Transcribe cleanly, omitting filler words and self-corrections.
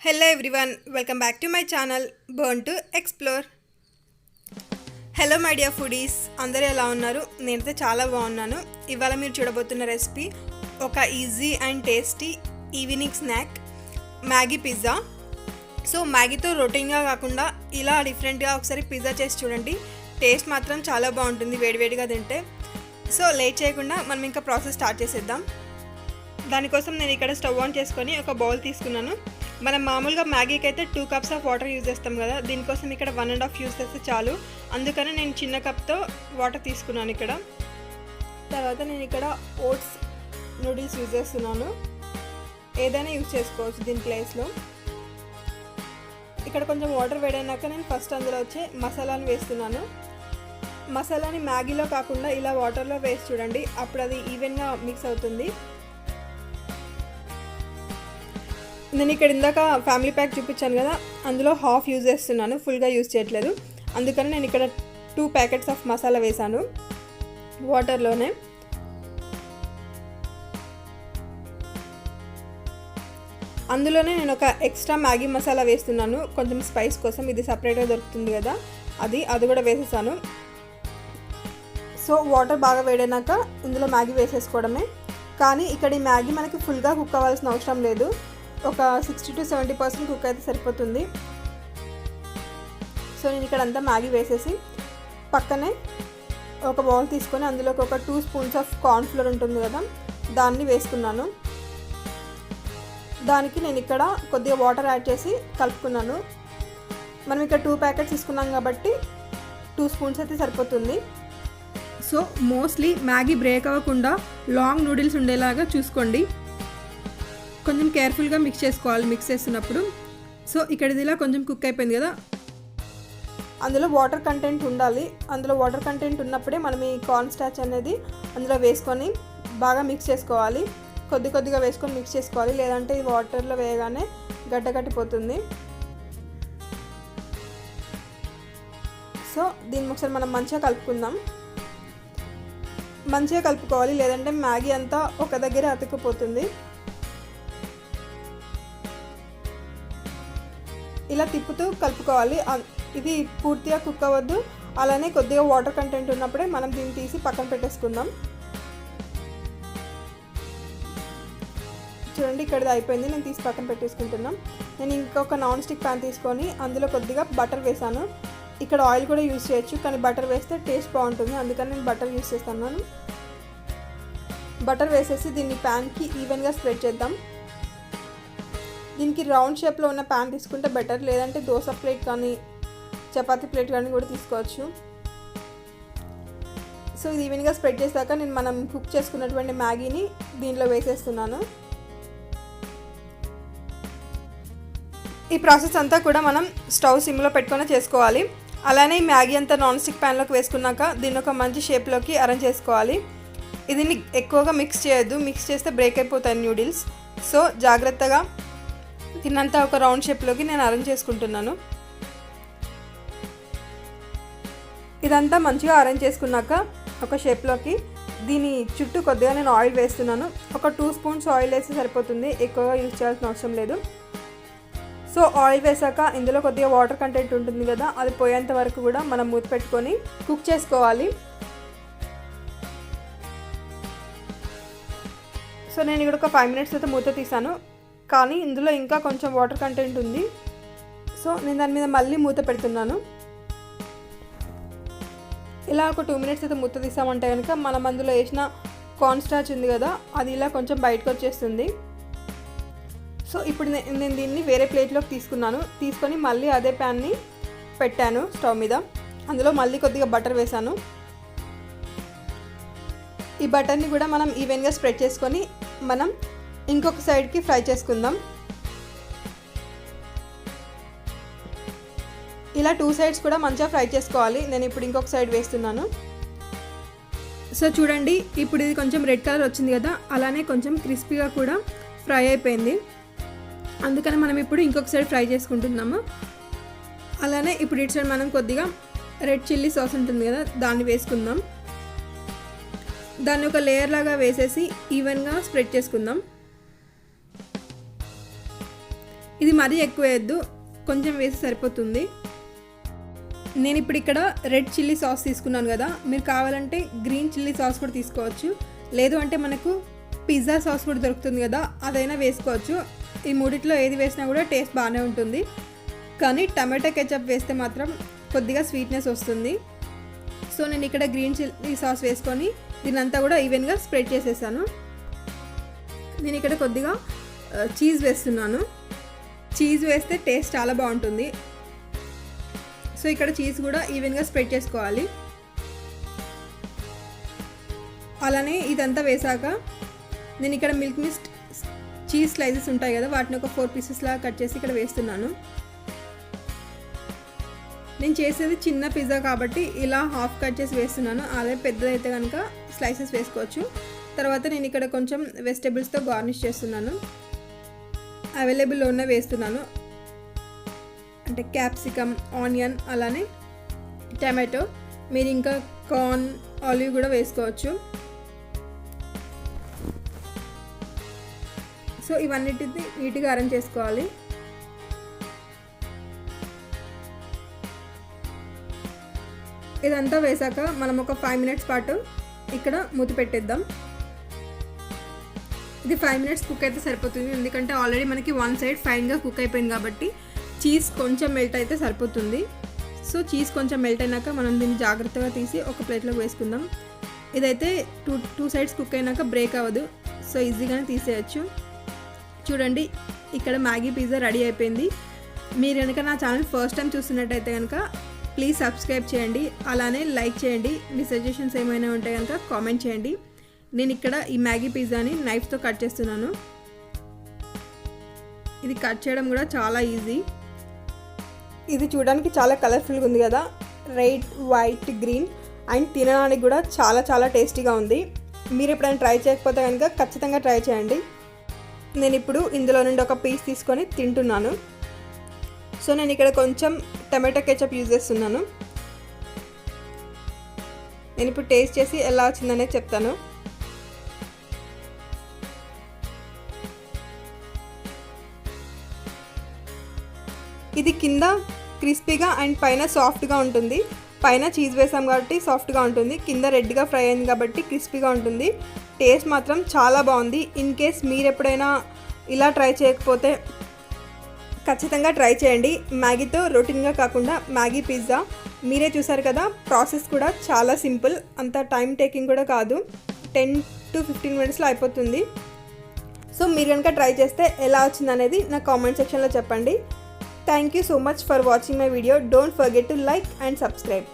Hello everyone, welcome back to my channel Born to Explore. Hello my dear foodies, అందరూ ఎలా ఉన్నారు? నేనైతే చాలా బాగున్నాను. ఇవాళ మీరు చూడబోతున్న రెసిపీ ఒక easy and tasty evening snack Maggi pizza. So మ్యాగీతో రొటీన్గా కాకుండా ఇలా డిఫరెంట్గా ఒకసారి పిజ్జా చేసి చూడండి. టేస్ట్ మాత్రం చాలా బాగుంటుంది వేడివేడిగా తింటే. సో లేట్ చేయకుండా మనం ఇంకా ప్రాసెస్ స్టార్ట్ చేసేద్దాం. దానికోసం నేను ఇక్కడ స్టవ్ ఆన్ చేసుకొని ఒక బౌల్ తీసుకున్నాను. మనం మామూలుగా మ్యాగీకి అయితే 2 cups ఆఫ్ వాటర్ యూజ్ చేస్తాం కదా, దీనికోసం ఇక్కడ 1.5 యూజ్ చేస్తే చాలు. అందుకని నేను చిన్న కప్తో వాటర్ తీసుకున్నాను. ఇక్కడ తర్వాత నేను ఇక్కడ ఓట్స్ నూడిల్స్ యూజ్ చేస్తున్నాను. ఏదైనా యూజ్ చేసుకోవచ్చు దీని ప్లేస్లో. ఇక్కడ కొంచెం వాటర్ వేడైనాక నేను ఫస్ట్ అందులో వచ్చే మసాలాను వేస్తున్నాను. మసాలాని మ్యాగీలో కాకుండా ఇలా వాటర్లో వేసి చూడండి, అప్పుడు అది ఈవెన్గా మిక్స్ అవుతుంది. నేను ఇక్కడ ఇందాక ఫ్యామిలీ ప్యాక్ చూపించాను కదా, అందులో హాఫ్ యూజ్ చేస్తున్నాను, ఫుల్గా యూజ్ చేయట్లేదు. అందుకని నేను ఇక్కడ 2 ప్యాకెట్స్ ఆఫ్ మసాలా వేసాను వాటర్లోనే. అందులోనే నేను ఒక ఎక్స్ట్రా మ్యాగీ మసాలా వేస్తున్నాను కొంచెం స్పైస్ కోసం. ఇది సపరేట్గా దొరుకుతుంది కదా, అది కూడా వేసేసాను. సో వాటర్ బాగా వేడైనాక ఇందులో మ్యాగీ వేసేసుకోవడమే. కానీ ఇక్కడ ఈ మ్యాగీ మనకి ఫుల్గా కుక్ అవ్వాల్సిన అవసరం లేదు, ఒక 60 to 70% కుక్ అయితే సరిపోతుంది. సో నేను ఇక్కడ అంతా మ్యాగీ వేసేసి పక్కనే ఒక బౌల్ తీసుకొని అందులోకి ఒక 2 spoons ఆఫ్ కార్న్ఫ్లోర్ ఉంటుంది కదా, దాన్ని వేసుకున్నాను. దానికి నేను ఇక్కడ కొద్దిగా వాటర్ యాడ్ చేసి కలుపుకున్నాను. మనం ఇక్కడ 2 ప్యాకెట్స్ తీసుకున్నాం కాబట్టి 2 spoons అయితే సరిపోతుంది. సో మోస్ట్లీ మ్యాగీ బ్రేక్ అవ్వకుండా లాంగ్ నూడిల్స్ ఉండేలాగా చూసుకోండి. కొంచెం కేర్ఫుల్గా మిక్స్ చేసుకోవాలి మిక్స్ చేస్తున్నప్పుడు. సో ఇక్కడ ఇది ఇలా కొంచెం కుక్ అయిపోయింది కదా, అందులో వాటర్ కంటెంట్ ఉండాలి. అందులో వాటర్ కంటెంట్ ఉన్నప్పుడే మనం ఈ కార్న్ స్టార్చ్ అనేది అందులో వేసుకొని బాగా మిక్స్ చేసుకోవాలి. కొద్దిగా వేసుకొని మిక్స్ చేసుకోవాలి, లేదంటే ఈ వాటర్లో వేయగానే గడ్డ కట్టిపోతుంది. సో దీన్ని ఒకసారి మనం మంచిగా కలుపుకుందాం. మంచిగా కలుపుకోవాలి, లేదంటే మ్యాగీ అంతా ఒక దగ్గర అతుక్కుపోతుంది. ఇలా తిప్పుతూ కలుపుకోవాలి. ఇది పూర్తిగా కుక్ అవ్వద్దు, అలానే కొద్దిగా వాటర్ కంటెంట్ ఉన్నప్పుడే మనం దీన్ని తీసి పక్కన పెట్టేసుకుందాం. చూడండి ఇక్కడ అయిపోయింది, నేను తీసి పక్కన పెట్టేసుకుంటున్నాం. నేను ఇంకొక నాన్ స్టిక్ ప్యాన్ తీసుకొని అందులో కొద్దిగా బటర్ వేసాను. ఇక్కడ ఆయిల్ కూడా యూజ్ చేయొచ్చు, కానీ బటర్ వేస్తే టేస్ట్ బాగుంటుంది, అందుకని నేను బటర్ యూజ్ చేస్తున్నాను. బటర్ వేసేసి దీన్ని ప్యాన్కి ఈవెన్గా స్ప్రెడ్ చేద్దాం. దీనికి రౌండ్ షేప్లో ఉన్న ప్యాన్ తీసుకుంటే బెటర్, లేదంటే దోశ ప్లేట్ కానీ చపాతీ ప్లేట్ కానీ కూడా తీసుకోవచ్చు. సో ఇది ఈవెన్గా స్ప్రెడ్ చేశాక నేను మనం కుక్ చేసుకున్నటువంటి మ్యాగీని దీనిలో వేసేస్తున్నాను. ఈ ప్రాసెస్ అంతా కూడా మనం స్టవ్ సిమ్లో పెట్టుకొని చేసుకోవాలి. అలానే ఈ మ్యాగీ అంతా నాన్ స్టిక్ ప్యాన్లోకి వేసుకున్నాక దీన్ని ఒక మంచి షేప్లోకి అరేంజ్ చేసుకోవాలి. ఇది ఎక్కువగా మిక్స్ చేయొద్దు, మిక్స్ చేస్తే బ్రేక్ అయిపోతాయి నూడిల్స్. సో జాగ్రత్తగా దీన్నంతా ఒక రౌండ్ షేప్లోకి నేను అరేంజ్ చేసుకుంటున్నాను. ఇదంతా మంచిగా అరేంజ్ చేసుకున్నాక ఒక షేప్లోకి దీని చుట్టూ కొద్దిగా నేను ఆయిల్ వేస్తున్నాను. ఒక 2 spoons ఆయిల్ వేస్తే సరిపోతుంది, ఎక్కువగా యూజ్ చేయాల్సిన అవసరం లేదు. సో ఆయిల్ వేసాక ఇందులో కొద్దిగా వాటర్ కంటెంట్ ఉంటుంది కదా, అది పోయేంత వరకు కూడా మనం మూత పెట్టుకొని కుక్ చేసుకోవాలి. సో నేను ఇక్కడ ఒక 5 minutes అయితే మూత తీసాను, కానీ ఇందులో ఇంకా కొంచెం వాటర్ కంటెంట్ ఉంది. సో నేను దాని మీద మళ్ళీ మూత పెడుతున్నాను. ఇలా ఒక 2 minutes అయితే మూత తీసామంటే కనుక మనం అందులో వేసిన కార్న్ స్టార్చ్ ఉంది కదా, అది ఇలా కొంచెం బయటకు వచ్చేస్తుంది. సో ఇప్పుడు నేను దీన్ని వేరే ప్లేట్లోకి తీసుకొని మళ్ళీ అదే ప్యాన్ని పెట్టాను స్టవ్ మీద. అందులో మళ్ళీ కొద్దిగా బటర్ వేసాను. ఈ బటర్ని కూడా మనం ఈవెన్గా స్ప్రెడ్ చేసుకొని మనం ఇంకొక సైడ్కి ఫ్రై చేసుకుందాం. ఇలా 2 sides కూడా మంచిగా ఫ్రై చేసుకోవాలి. నేను ఇప్పుడు ఇంకొక సైడ్ వేస్తున్నాను. సో చూడండి ఇప్పుడు ఇది కొంచెం రెడ్ కలర్ వచ్చింది కదా, అలానే కొంచెం క్రిస్పీగా కూడా ఫ్రై అయిపోయింది. అందుకని మనం ఇప్పుడు ఇంకొక సైడ్ ఫ్రై చేసుకుంటున్నాము. అలానే ఇప్పుడు ఇటు సైడ్ మనం కొద్దిగా రెడ్ చిల్లీ సాస్ ఉంటుంది కదా, దాన్ని వేసుకుందాం. దాన్ని ఒక లేయర్ లాగా వేసేసి ఈవెన్గా స్ప్రెడ్ చేసుకుందాం. ఇది మరీ ఎక్కువ వేయద్దు, కొంచెం వేసి సరిపోతుంది. నేను ఇప్పుడు ఇక్కడ రెడ్ చిల్లీ సాస్ తీసుకున్నాను కదా, మీరు కావాలంటే గ్రీన్ చిల్లీ సాస్ కూడా తీసుకోవచ్చు. లేదు అంటే మనకు పిజ్జా సాస్ కూడా దొరుకుతుంది కదా, అదైనా వేసుకోవచ్చు. ఈ మూడిట్లో ఏది వేసినా కూడా టేస్ట్ బాగానే ఉంటుంది. కానీ టమాటో కెచప్ వేస్తే మాత్రం కొద్దిగా స్వీట్నెస్ వస్తుంది. సో నేను ఇక్కడ గ్రీన్ చిల్లీ సాస్ వేసుకొని దీనంతా కూడా ఈవెన్గా స్ప్రెడ్ చేసేసాను. నేను ఇక్కడ కొద్దిగా చీజ్ వేస్తున్నాను. చీజ్ వేస్తే టేస్ట్ చాలా బాగుంటుంది. సో ఇక్కడ చీజ్ కూడా ఈవెన్గా స్ప్రెడ్ చేసుకోవాలి. అలానే ఇదంతా వేసాక నేను ఇక్కడ మిల్క్ మిస్ట్ చీజ్ స్లైసెస్ ఉంటాయి కదా, వాటిని ఒక 4 పీసెస్ లాగా కట్ చేసి ఇక్కడ వేస్తున్నాను. నేను చేసేది చిన్న పిజ్జా కాబట్టి ఇలా హాఫ్ కట్ చేసి వేస్తున్నాను. అదే పెద్దదైతే కనుక స్లైసెస్ వేసుకోవచ్చు. తర్వాత నేను ఇక్కడ కొంచెం వెజిటేబుల్స్తో గార్నిష్ చేస్తున్నాను. అవైలబుల్లో ఉన్న వేస్తున్నాను, అంటే క్యాప్సికమ్, ఆనియన్, అలానే టమాటో. మీరు ఇంకా కార్న్, ఆలివ్ కూడా వేసుకోవచ్చు. సో ఇవన్నిటిని నీట్గా అరేంజ్ చేసుకోవాలి. ఇదంతా వేసాక మనం ఒక 5 మినిట్స్ పాటు ఇక్కడ మూత పెట్టేద్దాం. ఇది 5 మినిట్స్ కుక్ అయితే సరిపోతుంది, ఎందుకంటే ఆల్రెడీ మనకి వన్ సైడ్ ఫైన్గా కుక్ అయిపోయింది కాబట్టి చీజ్ కొంచెం మెల్ట్ అయితే సరిపోతుంది. సో చీజ్ కొంచెం మెల్ట్ అయినాక మనం దీన్ని జాగ్రత్తగా తీసి ఒక ప్లేట్లోకి వేసుకుందాం. ఇదైతే టూ సైడ్స్ కుక్ అయినాక బ్రేక్ అవ్వదు, సో ఈజీగానే తీసేయచ్చు. చూడండి, ఇక్కడ మ్యాగీ పిజ్జా రెడీ అయిపోయింది. మీరు కనుక నా ఛానల్ ఫస్ట్ టైం చూస్తున్నట్టయితే కనుక ప్లీజ్ సబ్స్క్రైబ్ చేయండి, అలానే లైక్ చేయండి. మీ సజెషన్స్ ఏమైనా ఉంటే కనుక కామెంట్ చేయండి. నేను ఇక్కడ ఈ మ్యాగీ పిజ్జాని నైఫ్తో కట్ చేస్తున్నాను. ఇది కట్ చేయడం కూడా చాలా ఈజీ. ఇది చూడడానికి చాలా కలర్ఫుల్గా ఉంది కదా, రెడ్, వైట్, గ్రీన్, అండ్ తినడానికి కూడా చాలా చాలా టేస్టీగా ఉంది. మీరు ఎప్పుడైనా ట్రై చేయకపోతే కనుక ఖచ్చితంగా ట్రై చేయండి. నేను ఇప్పుడు ఇందులో నుండి ఒక పీస్ తీసుకొని తింటున్నాను. సో నేను ఇక్కడ కొంచెం టమాటో కెచప్ యూజ్ చేస్తున్నాను. నేను ఇప్పుడు టేస్ట్ చేసి ఎలా వచ్చిందనేది చెప్తాను. ఇది కింద క్రిస్పీగా అండ్ పైన సాఫ్ట్గా ఉంటుంది. పైన చీజ్ వేసాం కాబట్టి సాఫ్ట్గా ఉంటుంది, కింద రెడ్గా ఫ్రై అయింది కాబట్టి క్రిస్పీగా ఉంటుంది. టేస్ట్ మాత్రం చాలా బాగుంది. ఇన్ కేస్ మీరు ఎప్పుడైనా ఇలా ట్రై చేయకపోతే ఖచ్చితంగా ట్రై చేయండి. మ్యాగీతో రొటీన్గా కాకుండా మ్యాగీ పిజ్జా మీరే చూసారు కదా, ప్రాసెస్ కూడా చాలా సింపుల్, అంత టైం టేకింగ్ కూడా కాదు. 10 to 15 మినిట్స్లో అయిపోతుంది. సో మీరు కనుక ట్రై చేస్తే ఎలా వచ్చిందనేది నా కామెంట్ సెక్షన్లో చెప్పండి. Thank you so much for watching my video. Don't forget to like and subscribe.